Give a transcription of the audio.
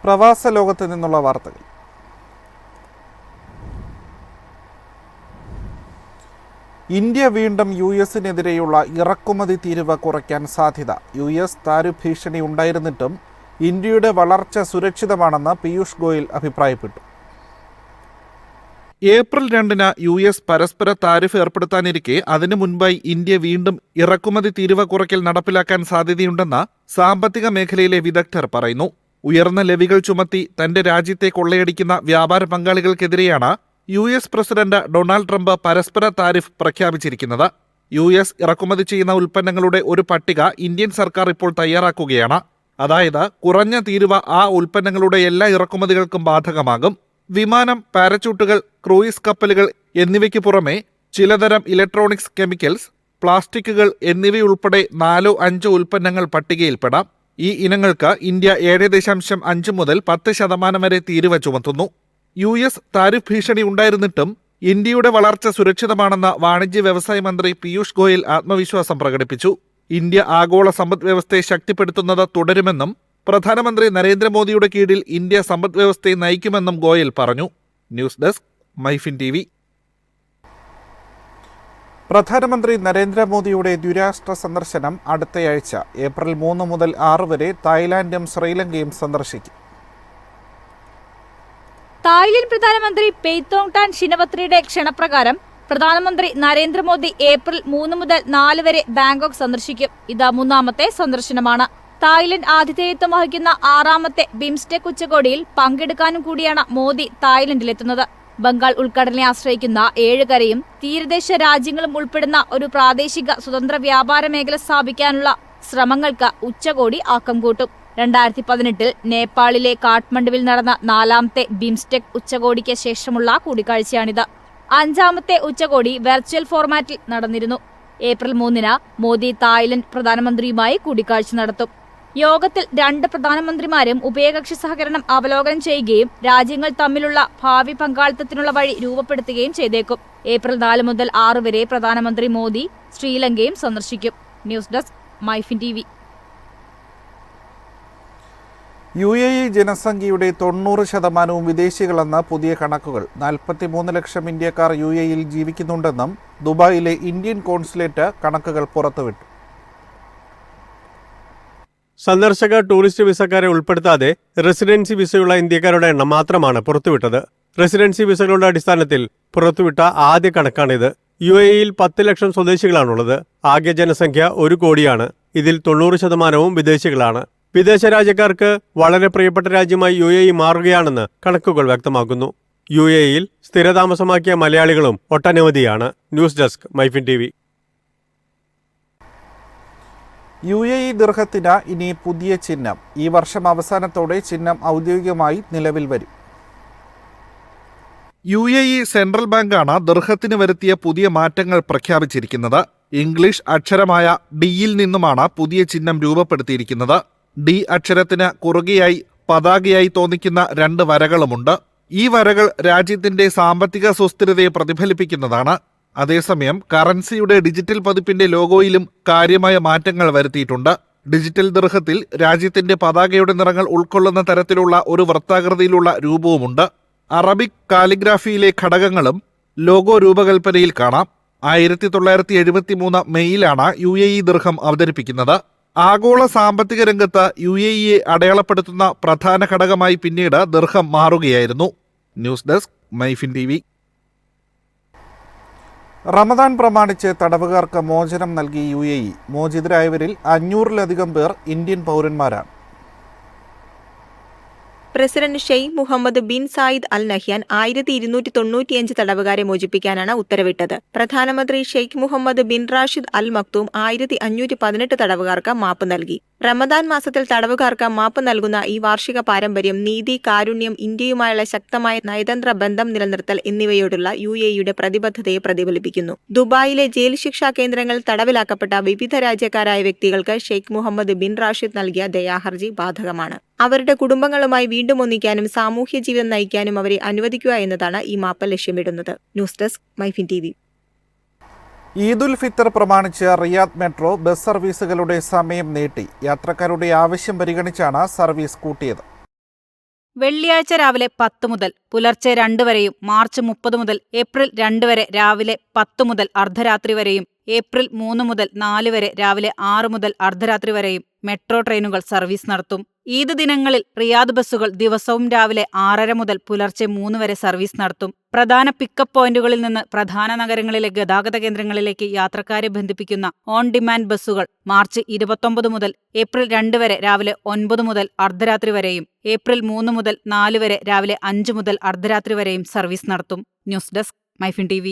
പ്രവാസ ലോകത്ത് നിന്നുള്ള വാർത്തകൾ. ഇന്ത്യ വീണ്ടും യുഎസിനെതിരെയുള്ള ഇറക്കുമതി തീരുവ കുറയ്ക്കാൻ സാധ്യത. യുഎസ് താരിഫ് ഭീഷണി ഉണ്ടായിരുന്നിട്ടും ഇന്ത്യയുടെ വളർച്ച സുരക്ഷിതമാണെന്ന് പീയൂഷ് ഗോയൽ അഭിപ്രായപ്പെട്ടു. ഏപ്രിൽ 2-ന് യുഎസ് പരസ്പര താരിഫ് ഏർപ്പെടുത്താനിരിക്കെ അതിനു മുൻപായി ഇന്ത്യ വീണ്ടും ഇറക്കുമതി തീരുവ കുറയ്ക്കൽ നടപ്പിലാക്കാൻ സാധ്യതയുണ്ടെന്ന് സാമ്പത്തിക മേഖലയിലെ വിദഗ്ധർ പറയുന്നു. ഉയർന്ന ലെവികൾ ചുമത്തി തന്റെ രാജ്യത്തെ കൊള്ളയടിക്കുന്ന വ്യാപാര പങ്കാളികൾക്കെതിരെയാണ് യുഎസ് പ്രസിഡന്റ് ഡൊണാൾഡ് ട്രംപ് പരസ്പര താരിഫ് പ്രഖ്യാപിച്ചിരിക്കുന്നത്. യുഎസ് ഇറക്കുമതി ചെയ്യുന്ന ഉൽപ്പന്നങ്ങളുടെ ഒരു പട്ടിക ഇന്ത്യൻ സർക്കാർ ഇപ്പോൾ തയ്യാറാക്കുകയാണ്. അതായത് കുറഞ്ഞ തീരുവ ആ ഉൽപ്പന്നങ്ങളുടെ എല്ലാ ഇറക്കുമതികൾക്കും ബാധകമാകും. വിമാനം, പാരച്യൂട്ടുകൾ, ക്രൂയിസ് കപ്പലുകൾ എന്നിവയ്ക്ക് പുറമെ ചിലതരം ഇലക്ട്രോണിക്സ്, കെമിക്കൽസ്, പ്ലാസ്റ്റിക്കുകൾ എന്നിവയുൾപ്പെടെ 4-5 ഉൽപ്പന്നങ്ങൾ പട്ടികയിൽപ്പെടാം. ഈ ഇനങ്ങൾക്ക് ഇന്ത്യ 7.5 മുതൽ 10% വരെ തീരുവ ചുമത്തുന്നു. യുഎസ് താരിഫ് ഭീഷണി ഉണ്ടായിരുന്നിട്ടും ഇന്ത്യയുടെ വളർച്ച സുരക്ഷിതമാണെന്ന് വാണിജ്യ വ്യവസായ മന്ത്രി പീയൂഷ് ഗോയൽ ആത്മവിശ്വാസം പ്രകടിപ്പിച്ചു. ഇന്ത്യ ആഗോള സമ്പദ് വ്യവസ്ഥയെ ശക്തിപ്പെടുത്തുന്നത് തുടരുമെന്നും പ്രധാനമന്ത്രി നരേന്ദ്രമോദിയുടെ കീഴിൽ ഇന്ത്യ സമ്പദ് വ്യവസ്ഥയെ നയിക്കുമെന്നും ഗോയൽ പറഞ്ഞു. News desk, MyFin TV. പ്രധാനമന്ത്രി നരേന്ദ്രമോദിയുടെ ദ്വിരാഷ്ട്ര സന്ദർശനം അടുത്തയാഴ്ച ഏപ്രിൽ 3 മുതൽ 6 വരെ തായ്ലാന്റും ശ്രീലങ്കയും സന്ദർശിക്കും. തായ്ലൻഡ് പ്രധാനമന്ത്രി പെയ്തോങ് ടാൻ ഷിനവത്രിയുടെ ക്ഷണപ്രകാരം പ്രധാനമന്ത്രി നരേന്ദ്രമോദി ഏപ്രിൽ 3 മുതൽ 4 വരെ ബാങ്കോക്ക് സന്ദർശിക്കും. ഇത് 3ാമത്തെ സന്ദർശനമാണ്. തായ്ലൻഡ് ആതിഥേയത്വം വഹിക്കുന്ന 6ാമത്തെ ബിംസ്റ്റെക് ഉച്ചകോടിയിൽ പങ്കെടുക്കാനും കൂടിയാണ് മോദി തായ്ലൻഡിലെത്തുന്നത്. ബംഗാൾ ഉൾക്കടലിനെ ആശ്രയിക്കുന്ന 7 കരയും തീരദേശ രാജ്യങ്ങളും ഉൾപ്പെടുന്ന ഒരു പ്രാദേശിക സ്വതന്ത്ര വ്യാപാര മേഖല സ്ഥാപിക്കാനുള്ള ശ്രമങ്ങൾക്ക് ഉച്ചകോടി ആക്കം കൂട്ടും. 2018-ൽ നേപ്പാളിലെ കാഠ്മണ്ഡുവിൽ നടന്ന 4ാമത്തെ ബിംസ്റ്റെക് ഉച്ചകോടിക്ക് ശേഷമുള്ള കൂടിക്കാഴ്ചയാണിത്. 5ാമത്തെ ഉച്ചകോടി വെർച്വൽ ഫോർമാറ്റിൽ നടന്നിരുന്നു. ഏപ്രിൽ 3-ന് മോദി തായ്ലൻഡ് പ്രധാനമന്ത്രിയുമായി കൂടിക്കാഴ്ച നടത്തും. യോഗത്തിൽ 2 പ്രധാനമന്ത്രിമാരും ഉഭയകക്ഷി സഹകരണം അവലോകനം ചെയ്യുകയും രാജ്യങ്ങൾ തമ്മിലുള്ള ഭാവി പങ്കാളിത്തത്തിനുള്ള വഴി രൂപപ്പെടുത്തുകയും ചെയ്തേക്കും. ഏപ്രിൽ 4 മുതൽ 6 വരെ പ്രധാനമന്ത്രി മോദി ശ്രീലങ്കയും സന്ദർശിക്കും. News desk, MyFin TV. UAE ജനസംഖ്യയുടെ 90% വിദേശികളെന്ന പുതിയ കണക്കുകൾ. 43 ലക്ഷം ഇന്ത്യക്കാർ UAEയിൽ ജീവിക്കുന്നുണ്ടെന്നും ദുബായിലെ ഇന്ത്യൻ കോൺസുലേറ്റ് കണക്കുകൾ പുറത്തുവിട്ടു. സന്ദർശക ടൂറിസ്റ്റ് വിസക്കാരെ ഉൾപ്പെടുത്താതെ റെസിഡൻസി വിസയുള്ള ഇന്ത്യക്കാരുടെ എണ്ണം മാത്രമാണ് പുറത്തുവിട്ടത്. റെസിഡൻസി വിസകളുടെ അടിസ്ഥാനത്തിൽ പുറത്തുവിട്ട ആദ്യ കണക്കാണിത്. UAEയിൽ 10 ലക്ഷം സ്വദേശികളാണുള്ളത്. ആകെ ജനസംഖ്യ 1 കോടിയാണ്. ഇതിൽ 90% വിദേശികളാണ്. വിദേശ രാജ്യക്കാർക്ക് വളരെ പ്രിയപ്പെട്ട രാജ്യമായി UAE മാറുകയാണെന്ന് കണക്കുകൾ വ്യക്തമാക്കുന്നു. UAEയിൽ സ്ഥിരതാമസമാക്കിയ മലയാളികളും ഒട്ടനവധിയാണ്. News desk, MyFin TV. UAE ദിർഹത്തിന് ഇനി പുതിയ ചിഹ്നം. ഈ വർഷം അവസാനത്തോടെ ചിഹ്നം ഔദ്യോഗികമായി നിലവിൽ വരും. UAE സെൻട്രൽ ബാങ്കാണ് ദിർഹത്തിന് വരുത്തിയ പുതിയ മാറ്റങ്ങൾ പ്രഖ്യാപിച്ചിരിക്കുന്നത്. ഇംഗ്ലീഷ് അക്ഷരമായ ഡിയിൽ നിന്നുമാണ് പുതിയ ചിഹ്നം രൂപപ്പെടുത്തിയിരിക്കുന്നത്. ഡി അക്ഷരത്തിന് കുറുകെയായി പതാകയായി തോന്നിക്കുന്ന 2 വരകളുമുണ്ട്. ഈ വരകൾ രാജ്യത്തിന്റെ സാമ്പത്തിക സുസ്ഥിരതയെ പ്രതിഫലിപ്പിക്കുന്നതാണ്. അതേസമയം കറൻസിയുടെ ഡിജിറ്റൽ പതിപ്പിന്റെ ലോഗോയിലും കാര്യമായ മാറ്റങ്ങൾ വരുത്തിയിട്ടുണ്ട്. ഡിജിറ്റൽ ദിർഹത്തിൽ രാജ്യത്തിന്റെ പതാകയുടെ നിറങ്ങൾ ഉൾക്കൊള്ളുന്ന തരത്തിലുള്ള ഒരു വൃത്താകൃതിയിലുള്ള രൂപവുമുണ്ട്. അറബിക് കാലിഗ്രാഫിയിലെ ഘടകങ്ങളും ലോഗോ രൂപകൽപ്പനയിൽ കാണാം. 1973 മെയ്യിലാണ് UAE ദിർഹം അവതരിപ്പിക്കുന്നത്. ആഗോള സാമ്പത്തിക രംഗത്ത് UAEയെ അടയാളപ്പെടുത്തുന്ന പ്രധാന ഘടകമായി പിന്നീട് ദിർഹം മാറുകയായിരുന്നു. News desk, MyFin TV. Ramadan പ്രമാണിച്ച് തടവുകാർക്ക് മോചനം നൽകി UAE. മോചിതരായവരിൽ 500-ലധികം പേർ ഇന്ത്യൻ പൗരന്മാരാണ്. President Sheikh Mohammed bin Zayed Al Nahyan 1295 തടവുകാരെ മോചിപ്പിക്കാനാണ് ഉത്തരവിട്ടത്. പ്രധാനമന്ത്രി Sheikh Mohammed bin Rashid Al Maktoum 1518 തടവുകാർക്ക് മാപ്പ് നൽകി. റമദാൻ മാസത്തിൽ തടവുകാർക്ക് മാപ്പ് നൽകുന്ന ഈ വാർഷിക പാരമ്പര്യം നീതി, കാരുണ്യം, ഇന്ത്യയുമായുള്ള ശക്തമായ നയതന്ത്ര ബന്ധം നിലനിർത്തൽ എന്നിവയോടുള്ള UAEയുടെ പ്രതിബദ്ധതയെ പ്രതിഫലിപ്പിക്കുന്നു. ദുബായിലെ ജയിൽ ശിക്ഷാ കേന്ദ്രങ്ങളിൽ തടവിലാക്കപ്പെട്ട വിവിധ രാജ്യക്കാരായ വ്യക്തികൾക്ക് ഷെയ്ഖ് മുഹമ്മദ് ബിൻ റാഷിദ് നൽകിയ ദയാഹർജി ബാധകമാണ്. അവരുടെ കുടുംബങ്ങളുമായി വീണ്ടും ഒന്നിക്കാനും സാമൂഹ്യ ജീവിതം നയിക്കാനും അവരെ അനുവദിക്കുക എന്നതാണ് ഈ മാപ്പ് ലക്ഷ്യമിടുന്നത്. News desk, MyFin TV. Eid ul Fitr പ്രമാണിച്ച് റിയാദ് മെട്രോ ബസ് സർവീസുകളുടെ സമയം നീട്ടി. യാത്രക്കാരുടെ ആവശ്യം പരിഗണിച്ചാണ് സർവീസ് കൂട്ടിയത്. വെള്ളിയാഴ്ച രാവിലെ 10 മുതൽ പുലർച്ചെ 2 വരെയും മാർച്ച് 30 മുതൽ ഏപ്രിൽ 2 വരെ രാവിലെ 10 മുതൽ അർദ്ധരാത്രി വരെയും ഏപ്രിൽ 3 മുതൽ 4 വരെ രാവിലെ 6 മുതൽ അർദ്ധരാത്രി വരെയും മെട്രോ ട്രെയിനുകൾ സർവീസ് നടത്തും. ഈദ് ദിനങ്ങളിൽ റിയാദ് ബസ്സുകൾ ദിവസവും രാവിലെ 6:30 മുതൽ പുലർച്ചെ 3 വരെ സർവീസ് നടത്തും. പ്രധാന പിക്കപ്പ് പോയിന്റുകളിൽ നിന്ന് പ്രധാന നഗരങ്ങളിലെ ഗതാഗത കേന്ദ്രങ്ങളിലേക്ക് യാത്രക്കാരെ ബന്ധിപ്പിക്കുന്ന ഓൺ ഡിമാൻഡ് ബസ്സുകൾ മാർച്ച് 29 മുതൽ ഏപ്രിൽ 2 വരെ രാവിലെ 9 മുതൽ അർദ്ധരാത്രി വരെയും ഏപ്രിൽ 3 മുതൽ 4 വരെ രാവിലെ 5 മുതൽ അർദ്ധരാത്രി വരെയും സർവീസ് നടത്തും. News desk MyFin TV.